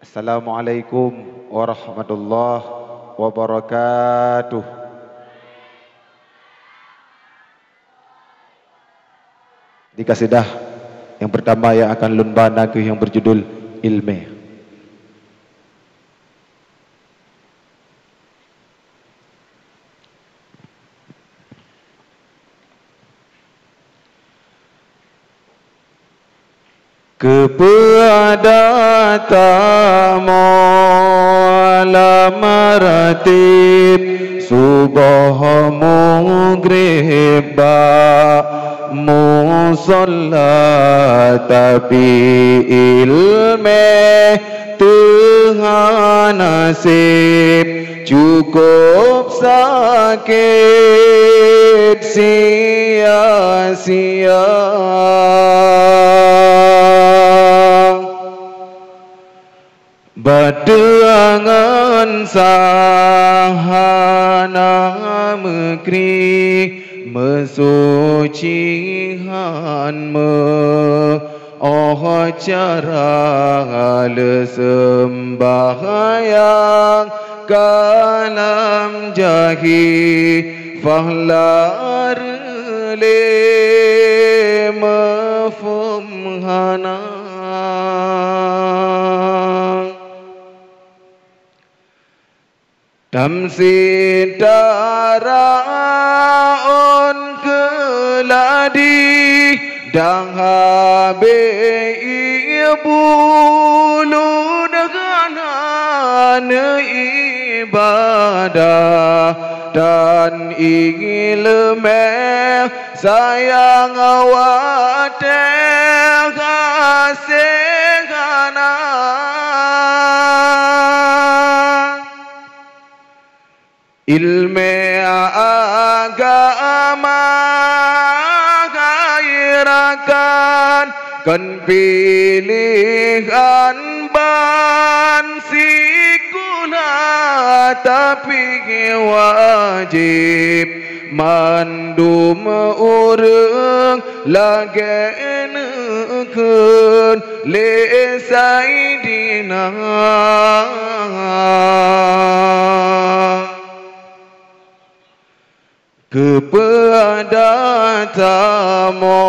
Assalamualaikum warahmatullahi wabarakatuh. Di kasidah yang pertama yang akan lun bana ke yang berjudul Ilme. Kepada tamu alam ratib subah mughribba musalla tapi ilme Tuhan nasib cukup sakit sia-sia. Badangan sahana mekri mesucihan oh cara sembahyang kalam jahi fahlar le mafhum hana tamsi daraon keladi dang habe bulu dengan ibadah dan ilme sayang awate kasihana ilme agama gairakan kan pilihan ban sikula tapi wajib mandum urang lagenekeun le saidina kepada tamu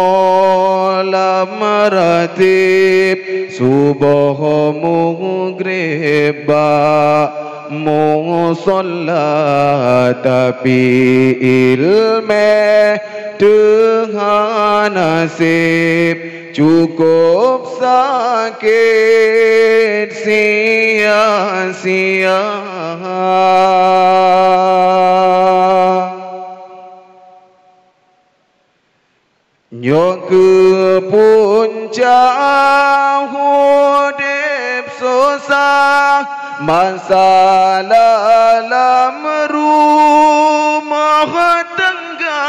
lam ratib subah mughribba musalla tapi ilme Tuhan nasib cukup sakit sia-sia. Nyok ke puncak hidip susah masalah dalam rumah tangga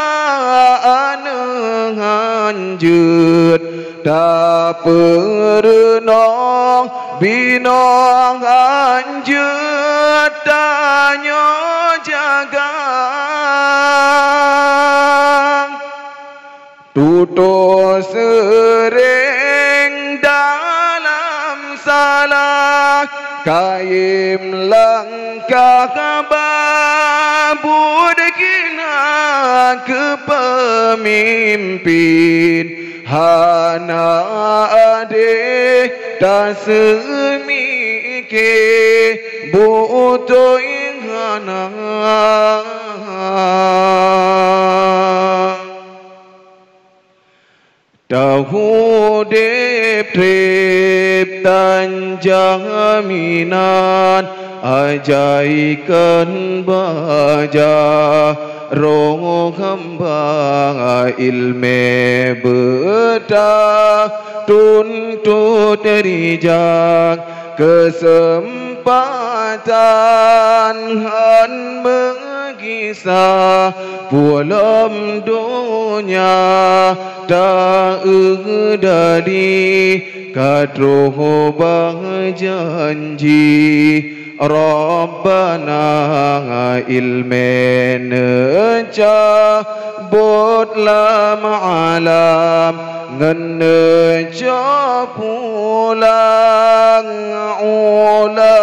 anjut tak pernah binong anjut tanya jaga tutur sering dalam salah kaim langkah babud kina kepemimpin hana ade tak semike butuh ingana Dahudip trip dan jaminan ajaikan baja roh hamba ilme betah tuntut rijak kesempatan han mengisah pulam dunia tak dari kadroh bahjanji Rabbana ilmen cabut lam alam ngan pula yang ula